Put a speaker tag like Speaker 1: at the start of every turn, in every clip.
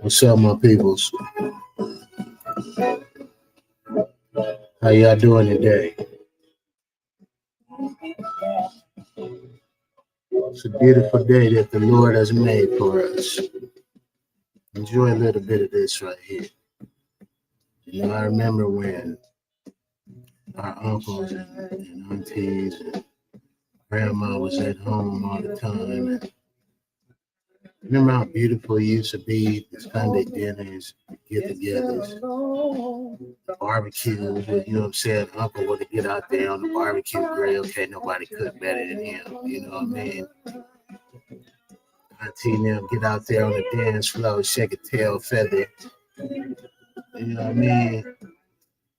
Speaker 1: What's up, my peoples? How y'all doing today? It's a beautiful day that the Lord has made for us. Enjoy a little bit of this right here. You know, I remember when our uncles and aunties and grandma was at home all the time. And remember how beautiful it used to be, the Sunday dinners, get-togethers, the barbecues, you know what I'm saying? Uncle would get out there on the barbecue grill. Can't nobody cook better than him, you know what I mean? Auntie and them get out there on the dance floor, shake a tail feather, you know what I mean?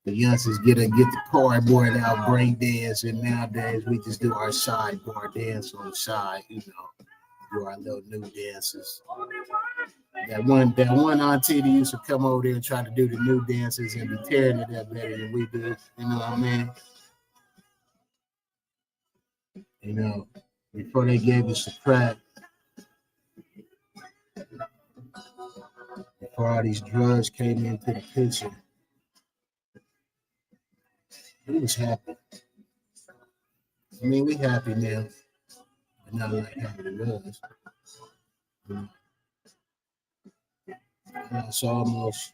Speaker 1: The youngsters get the cardboard out, break dance, and nowadays we just do our sideboard dance on the side, you know, do our little new dances. That one auntie that used to come over there and try to do the new dances and be tearing it up better than we do, you know what I mean? You know, before they gave us the crack, before all these drugs came into the picture, we was happy. I mean, we happy now, but not like how it was. You know, it's almost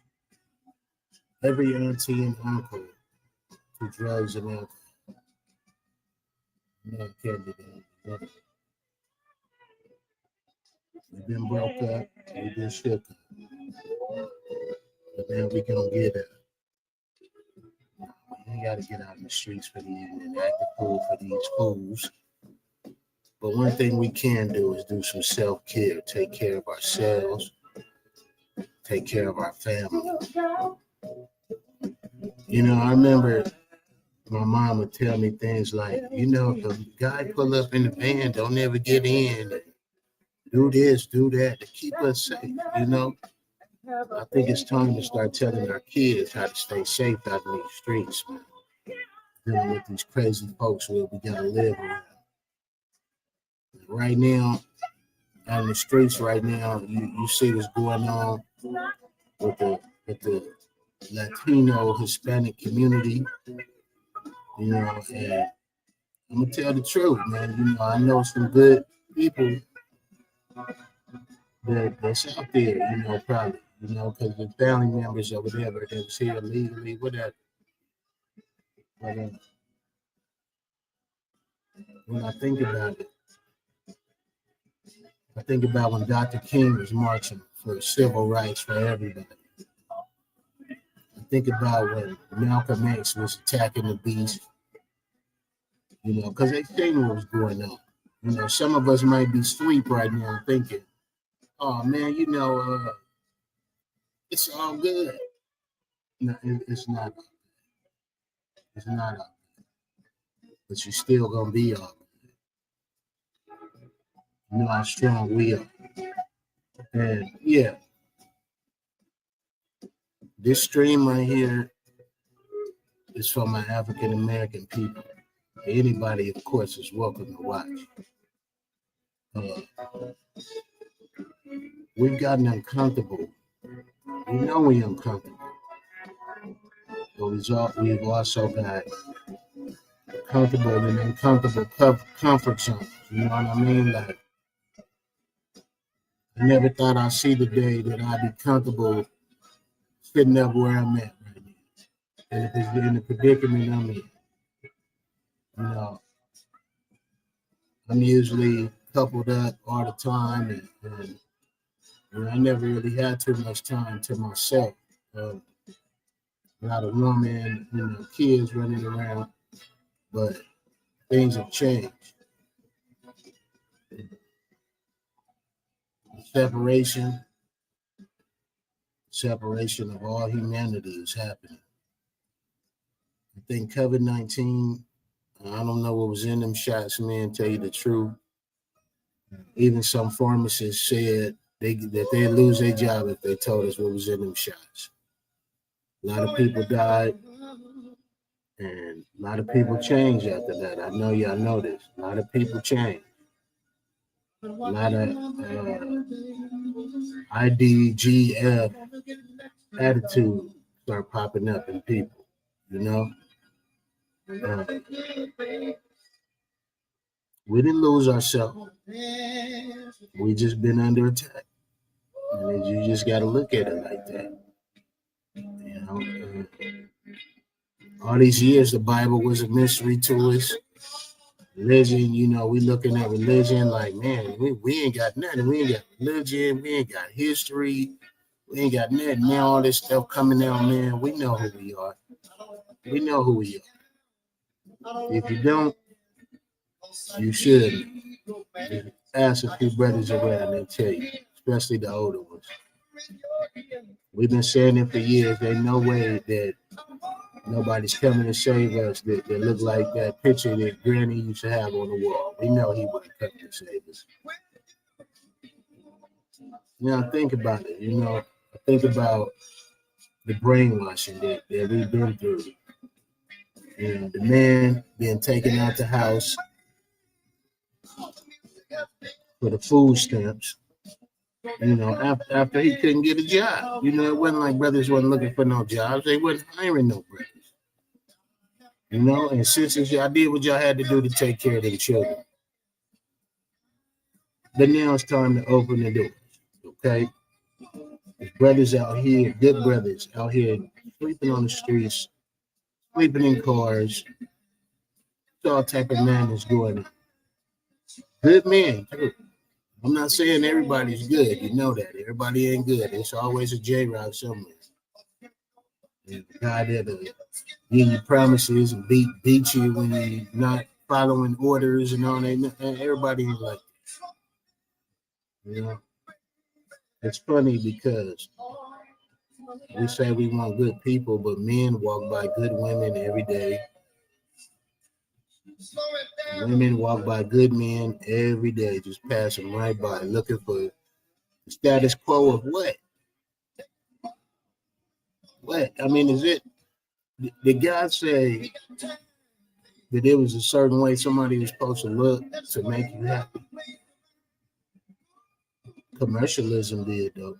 Speaker 1: every auntie and uncle to drugs and alcohol. No, it can't be done. We've been broke up, we've been shook up, but now we gonna get it. We ain't gotta get out in the streets for these and act a fool for these fools. But one thing we can do is do some self-care, take care of ourselves, take care of our family. You know, I remember my mom would tell me things like, you know, if the guy pull up in the van, don't ever get in. Do this, do that to keep us safe, you know? I think it's time to start telling our kids how to stay safe out in these streets, man. Dealing with these crazy folks where we gotta live around. Right now, out in the streets right now, you see what's going on with the Latino Hispanic community, you know, and I'm gonna tell the truth, man. You know, I know some good people that's out there, you know, probably, you know, because the family members or whatever that was here legally, whatever. But when I think about it, I think about when Dr. King was marching for civil rights for everybody. I think about when Malcolm X was attacking the beast, you know, because they seen what was going on. You know, some of us might be asleep right now thinking, oh man, you know, it's all good. No, it's not. It's not all good. But you're still gonna be all good. You know how strong we are. And yeah, this stream right here is for my African American people. Anybody, of course, is welcome to watch. Uh, we've gotten uncomfortable. We know we're uncomfortable. But we've also got comfortable and uncomfortable comfort zones. You know what I mean? Like, I never thought I'd see the day that I'd be comfortable sitting up where I'm at right now. And if it's in the predicament I'm in, you know, I'm usually coupled up all the time, and I never really had too much time to myself. Not a woman, you know, kids running around, but things have changed. Separation of all humanity is happening. I think COVID-19, I don't know what was in them shots, man, tell you the truth. Even some pharmacists said that they'd lose their job if they told us what was in them shots. A lot of people died. And a lot of people change after that. I know y'all know this. A lot of people change. A lot of IDGF attitude start popping up in people, you know? Uh, we didn't lose ourselves. We just been under attack. And you just got to look at it like that. You know, all these years, the Bible was a mystery to us. Religion, you know, we looking at religion like, man, we ain't got nothing. We ain't got religion. We ain't got history. We ain't got nothing. Now all this stuff coming out, man, we know who we are. We know who we are. If you don't, you should. Ask a few brothers around, they'll tell you, especially the older ones. We've been saying it for years. There's no way that nobody's coming to save us that look like that picture that Granny used to have on the wall. We know he wouldn't come to save us. Now think about it. You know, think about the brainwashing that we've been through. You know, the man being taken out the house for the food stamps. You know, after he couldn't get a job. You know, it wasn't like brothers wasn't looking for no jobs. They wasn't hiring no brothers. You know, and sisters, y'all did what y'all had to do to take care of their children. But now it's time to open the doors. Okay? There's brothers out here, good brothers out here sleeping on the streets, sleeping in cars. It's all type of madness going on. Good men, too. I'm not saying everybody's good. You know that. Everybody ain't good. It's always a J-Rock somewhere. And the guy that'll give you promises and beat you when you're not following orders and all that. And everybody ain't like that. You know? It's funny because we say we want good people, but men walk by good women every day. Women walk by good men every day, just pass them right by, looking for the status quo of what? What? I mean, is it? Did God say that there was a certain way somebody was supposed to look to make you happy? Commercialism did, though.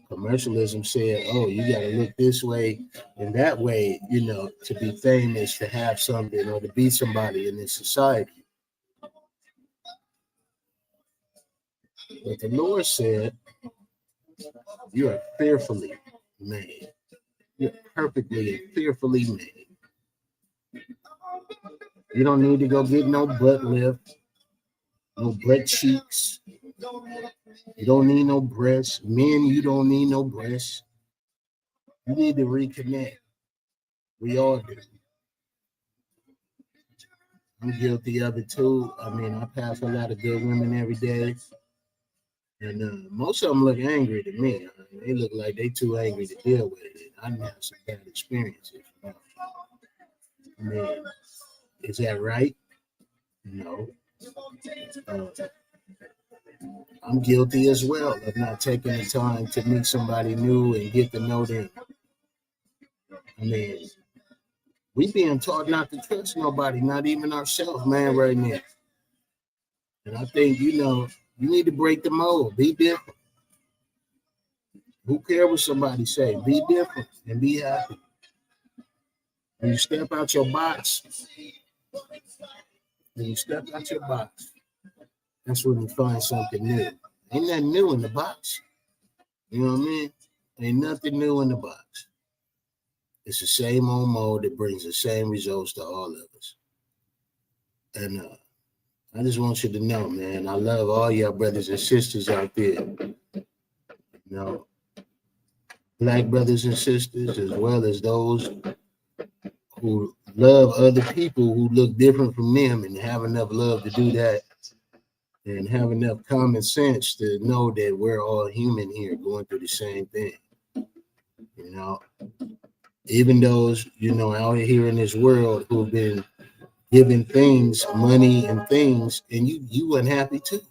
Speaker 1: Commercialism said, oh, you got to look this way and that way, you know, to be famous, to have something, or to be somebody in this society. But the Lord said, you are fearfully made. You're perfectly and fearfully made. You don't need to go get no butt lift, no butt cheeks. You don't need no breasts. Men, you don't need no breasts. You need to reconnect. We all do. I'm guilty of it too. I mean, I pass a lot of good women every day. And most of them look angry to me. They look like they too angry to deal with it. I have some bad experiences. I mean, is that right? No. I'm guilty as well of not taking the time to meet somebody new and get to know them. I mean, we being taught not to trust nobody, not even ourselves, man, right now. And I think, you know, you need to break the mold. Be different. Who cares what somebody say? Be different and be happy. When you step out your box, that's when you find something new. Ain't nothing new in the box. You know what I mean? Ain't nothing new in the box. It's the same old mode that brings the same results to all of us. And I just want you to know, man, I love all y'all brothers and sisters out there. You know, black brothers and sisters, as well as those who love other people who look different from them and have enough love to do that and have enough common sense to know that we're all human here going through the same thing. You know, even those, you know, out here in this world who've been given things, money and things, and you weren't happy too.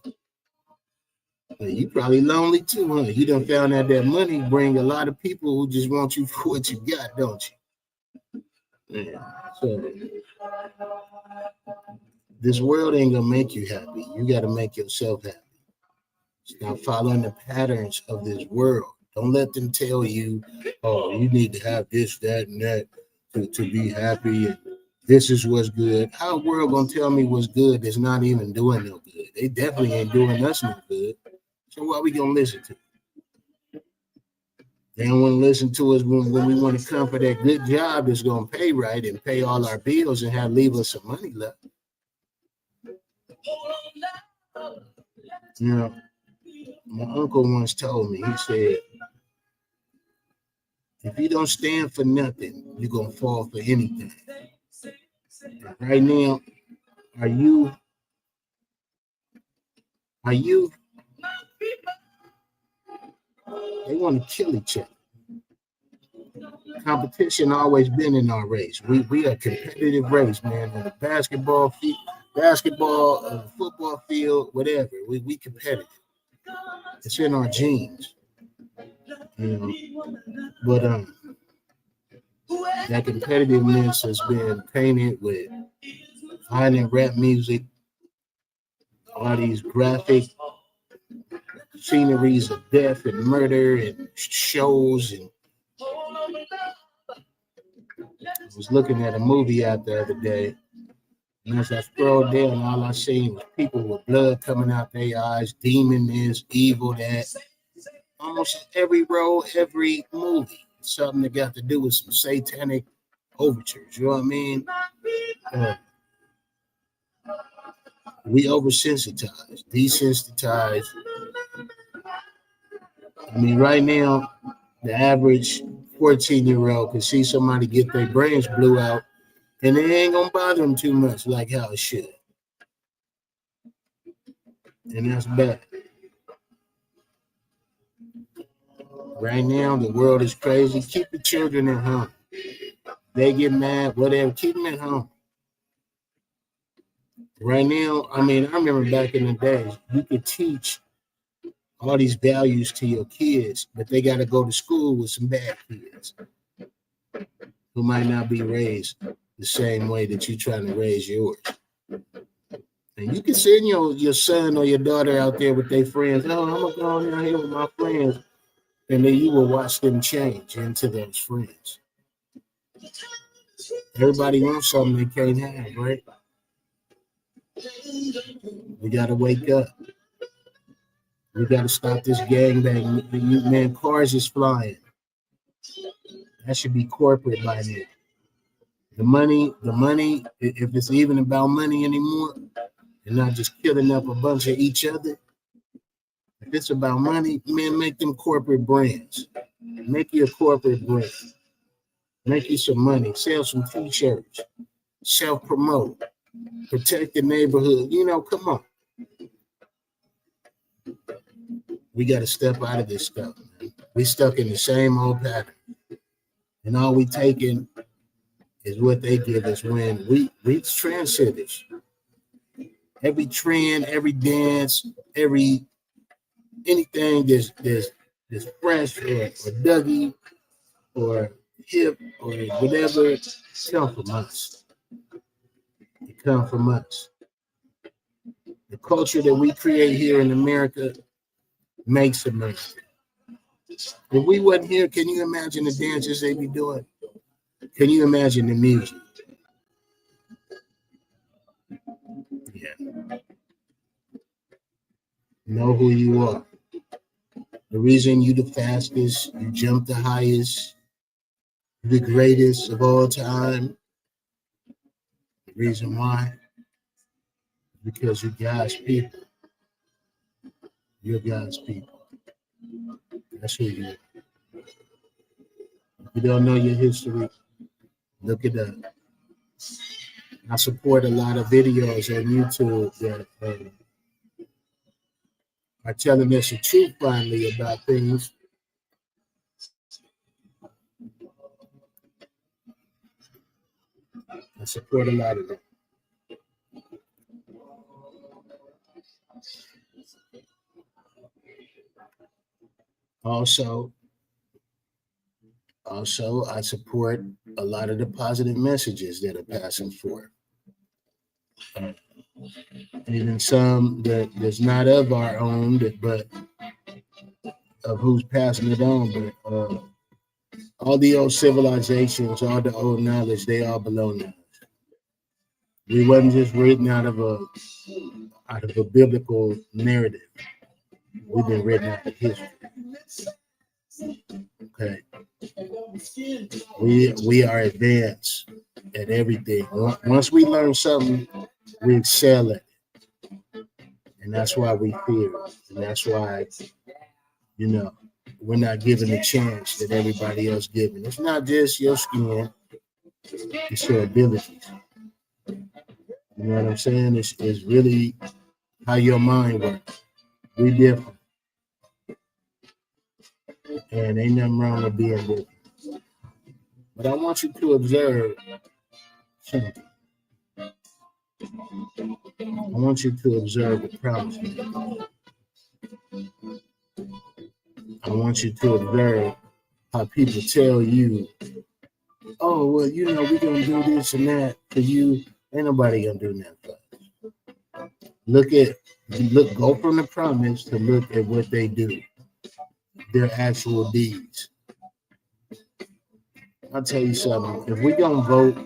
Speaker 1: You probably lonely too, huh? You done found out that money bring a lot of people who just want you for what you got, don't you? Yeah. So this world ain't gonna make you happy. You got to make yourself happy. Stop following the patterns of this world. Don't let them tell you, oh, you need to have this, that, and that to be happy. And this is what's good. How the world gonna tell me what's good that's not even doing no good? They definitely ain't doing us no good. So why we gonna listen to? They don't want to listen to us when we want to come for that good job that's gonna pay right and pay all our bills and have leave us some money left. You know, my uncle once told me, he said, if you don't stand for nothing, you're gonna fall for anything. Right now, are you they want to kill each other. Competition always been in our race. We are a competitive race, man. On the football field, whatever. We competitive. It's in our genes. You know. But that competitiveness has been painted with violent rap music, all these graphic sceneries of death and murder and shows. And I was looking at a movie out the other day, and as I scrolled down, all I seen was people with blood coming out their eyes, demon this, evil that. Almost every role, every movie, something that got to do with some satanic overtures. You know what I mean? We oversensitized, desensitized. I mean, right now, the average 14-year-old can see somebody get their brains blew out, and it ain't gonna bother them too much like how it should. And that's bad. Right now, the world is crazy. Keep the children at home. They get mad, whatever. Keep them at home. Right now, I mean, I remember back in the days, you could teach all these values to your kids, but they got to go to school with some bad kids who might not be raised the same way that you're trying to raise yours. And you can send your son or your daughter out there with their friends. Oh, I'm going to go down here with my friends. And then you will watch them change into those friends. Everybody wants something they can't have, right? We got to wake up. We got to stop this gangbang. Man, cars is flying. That should be corporate by now. The money, if it's even about money anymore, and not just killing up a bunch of each other. If it's about money, man, make them corporate brands. Make you a corporate brand. Make you some money. Sell some t-shirts. Self-promote. Protect the neighborhood. You know, come on. We got to step out of this stuff, man. We stuck in the same old pattern. And all we taking is what they give us when we trendsetters. Every trend, every dance, anything that's fresh or Dougie or hip or whatever, come from us. It come from us. The culture that we create here in America makes America. If we wasn't here, can you imagine the dances they be doing? Can you imagine the music? Yeah. Know who you are. The reason you the fastest, you jump the highest, the greatest of all time. The reason why? Because you God's people. You're God's people. That's who you are. If you don't know your history, look it up. I support a lot of videos on YouTube that are telling us the truth finally about things. I support a lot of them. Also, Also, I support a lot of the positive messages that are passing forth. Even some that's not of our own, but of who's passing it on. But all the old civilizations, all the old knowledge, they all belong to us. We wasn't just written out of a biblical narrative. We've been written out of history. Okay. We are advanced at everything. Once we learn something, we excel at it. And that's why we fear it. And that's why, we're not given the chance that everybody else given. It's not just your skin, it's your abilities. You know what I'm saying? It's really how your mind works. We different. And ain't nothing wrong with being different. But I want you to observe something. I want you to observe the promise. I want you to observe how people tell you, oh, well, we're going to do this and that for you. Ain't nobody going to do that for us. Go from the promise to look at what they do, their actual deeds. I'll tell you something. If we're going to vote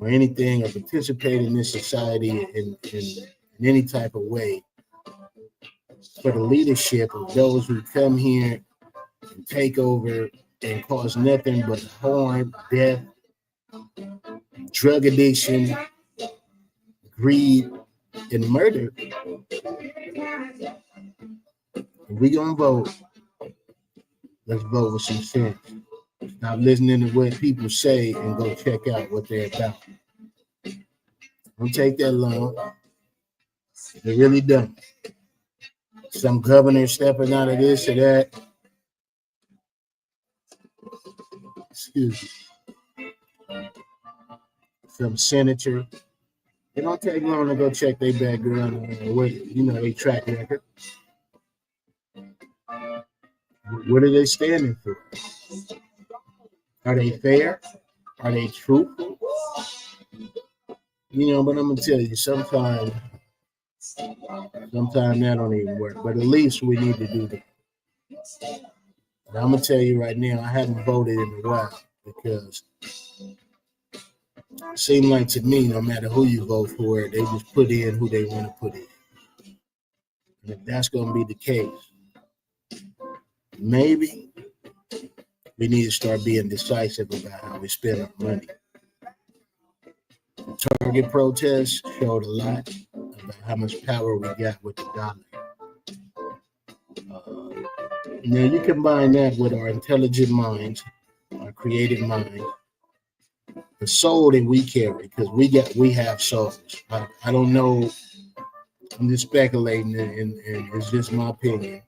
Speaker 1: or anything or participate in this society in any type of way, for the leadership of those who come here and take over and cause nothing but harm, death, drug addiction, greed, and murder. If we gonna vote, let's vote with some sense. Stop listening to what people say and go check out what they're about. Don't take that long. They really don't. Some governor stepping out of this or that. Excuse me. Some senator. It don't take long to go check their background and their track record. What are they standing for? Are they fair? Are they truthful? But I'm gonna tell you, sometimes that don't even work. But at least we need to do that. But I'm gonna tell you right now, I haven't voted in a while because it seems like to me, no matter who you vote for, they just put in who they want to put in. And if that's gonna be the case, maybe we need to start being decisive about how we spend our money. The Target protests showed a lot about how much power we got with the dollar. Now you combine that with our intelligent minds, our creative minds, the soul that we carry, because we have souls. I don't know. I'm just speculating, and it's just my opinion.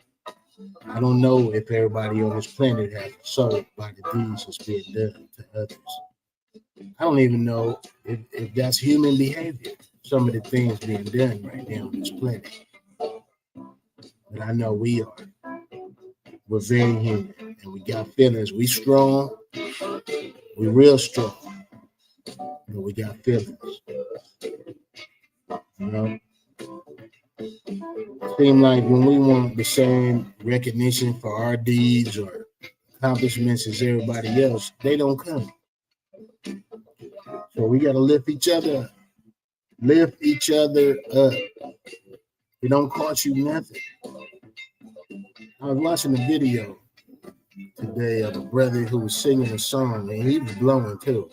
Speaker 1: I don't know if everybody on this planet has a soul by the deeds that's being done to others. I don't even know if that's human behavior, some of the things being done right now on this planet. But I know we are. We're very human, and we got feelings. We strong. We real strong. But we got feelings. Seem like when we want the same recognition for our deeds or accomplishments as everybody else, they don't come. So we got to lift each other up. Lift each other up. It don't cost you nothing. I was watching a video today of a brother who was singing a song, and he was blowing too.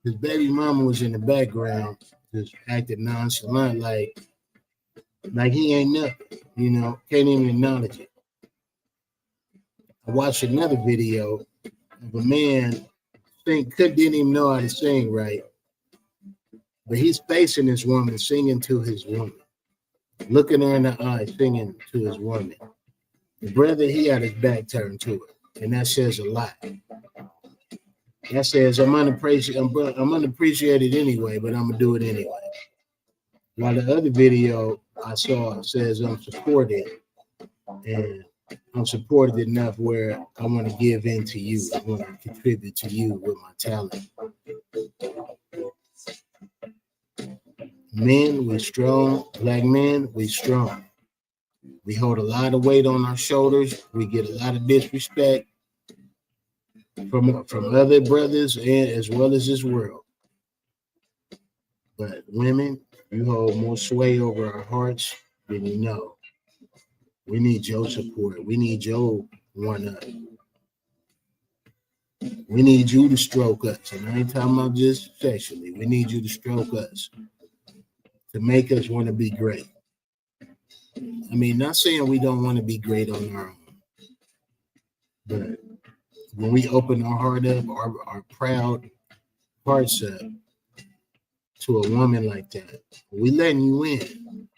Speaker 1: His baby mama was in the background, just acting nonchalant, like he ain't nothing, can't even acknowledge it. I watched another video of a man didn't even know how to sing right, but he's facing this woman, singing to his woman, looking her in the eye, singing to his woman. The brother, he had his back turned to it, and that says a lot. That says I'm unappreciated anyway, but I'm gonna do it anyway. While the other video I saw says I'm supported, and I'm supported enough where I want to give in to you. I want to contribute to you with my talent. Men, we strong. Black men, we strong. We hold a lot of weight on our shoulders. We get a lot of disrespect from other brothers and as well as this world. But women, you hold more sway over our hearts than you know. We need your support. We need your one up. We need you to stroke us. And I ain't talking about just sexually. We need you to stroke us to make us want to be great. I mean, not saying we don't want to be great on our own, but when we open our heart up, our proud hearts up to a woman like that, we letting you in.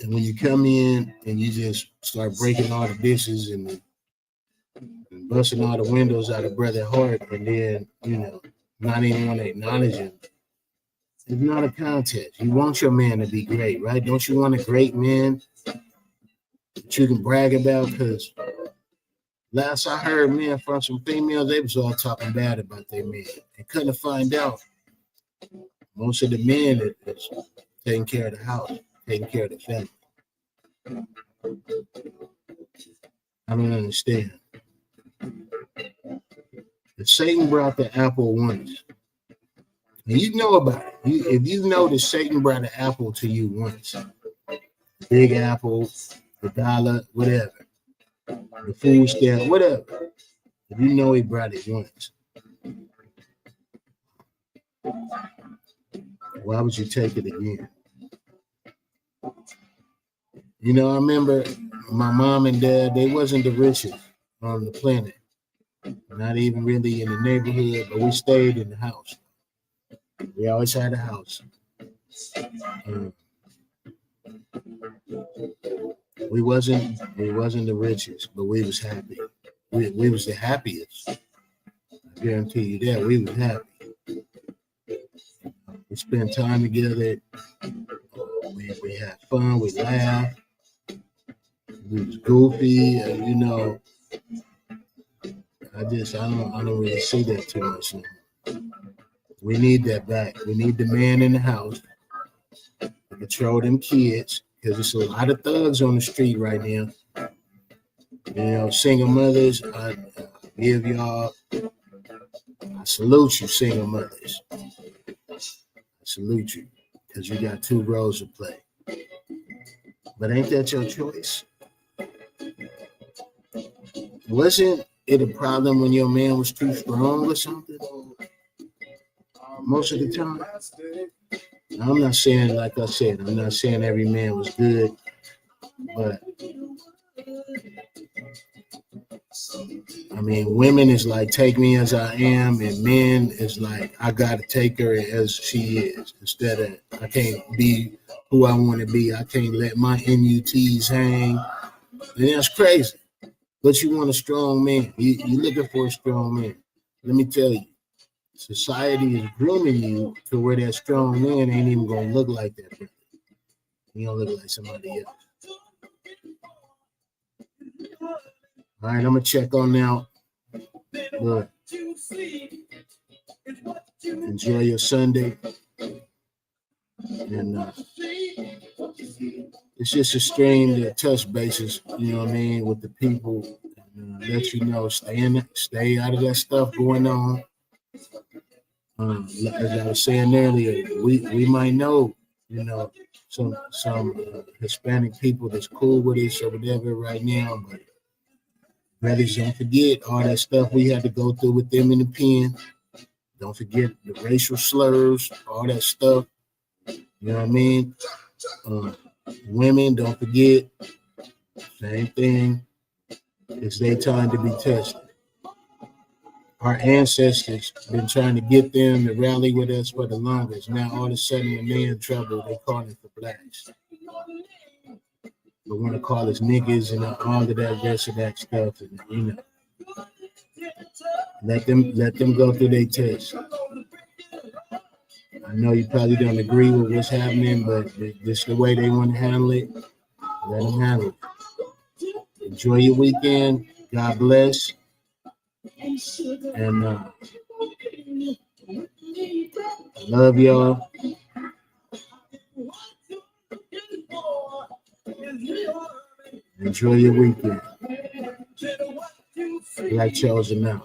Speaker 1: And when you come in and you just start breaking all the dishes and busting all the windows out of brother's heart, and then, not even want to acknowledge him, it's not a contest. You want your man to be great, right? Don't you want a great man that you can brag about? Because last I heard, man, from some females, they was all talking bad about their men. And couldn't find out most of the men that's taking care of the house, taking care of the family. I don't understand. If Satan brought the apple once, and you know about it. If you know that Satan brought an apple to you once, big apple, the dollar, whatever, the food stamp, whatever. If you know he brought it once, why would you take it again? I remember my mom and dad, they wasn't the richest on the planet. Not even really in the neighborhood, but we stayed in the house. We always had a house. We wasn't the richest, but we was happy. We was the happiest. I guarantee you that. We was happy. We spent time together. We had fun. We laughed. We was goofy. I don't really see that too much now. We need that back. We need the man in the house to control them kids, because there's a lot of thugs on the street right now. Single mothers, I give y'all, I salute you, single mothers. I salute you, because you got two roles to play. But ain't that your choice? Wasn't it a problem when your man was too strong or something? Most of the time. I'm not saying, like I said, I'm not saying every man was good, but I mean, women is like, take me as I am, and men is like, I gotta take her as she is, instead of, I can't be who I want to be. I can't let my NUTs hang. And that's crazy. But you want a strong man. You're looking for a strong man. Let me tell you, society is grooming you to where that strong man ain't even gonna look like that. He gonna look like somebody else. All right, I'm gonna check on now. Look, enjoy your Sunday, and it's just a stream that touch bases, with the people, and let you know, stay out of that stuff going on. As I was saying earlier, we might know, some Hispanic people that's cool with us or whatever right now, but brothers, don't forget all that stuff we had to go through with them in the pen. Don't forget the racial slurs, all that stuff. You know what I mean? Women, don't forget, same thing. It's their time to be tested. Our ancestors been trying to get them to rally with us for the longest. Now all of a sudden, when they're in trouble, they calling for blacks. They want to call us niggas and all of that rest of that stuff, and let them go through their test. I know you probably don't agree with what's happening, but this is the way they want to handle it. Let them handle it. Enjoy your weekend. God bless. And love y'all. Enjoy your weekend. Black Chosen now.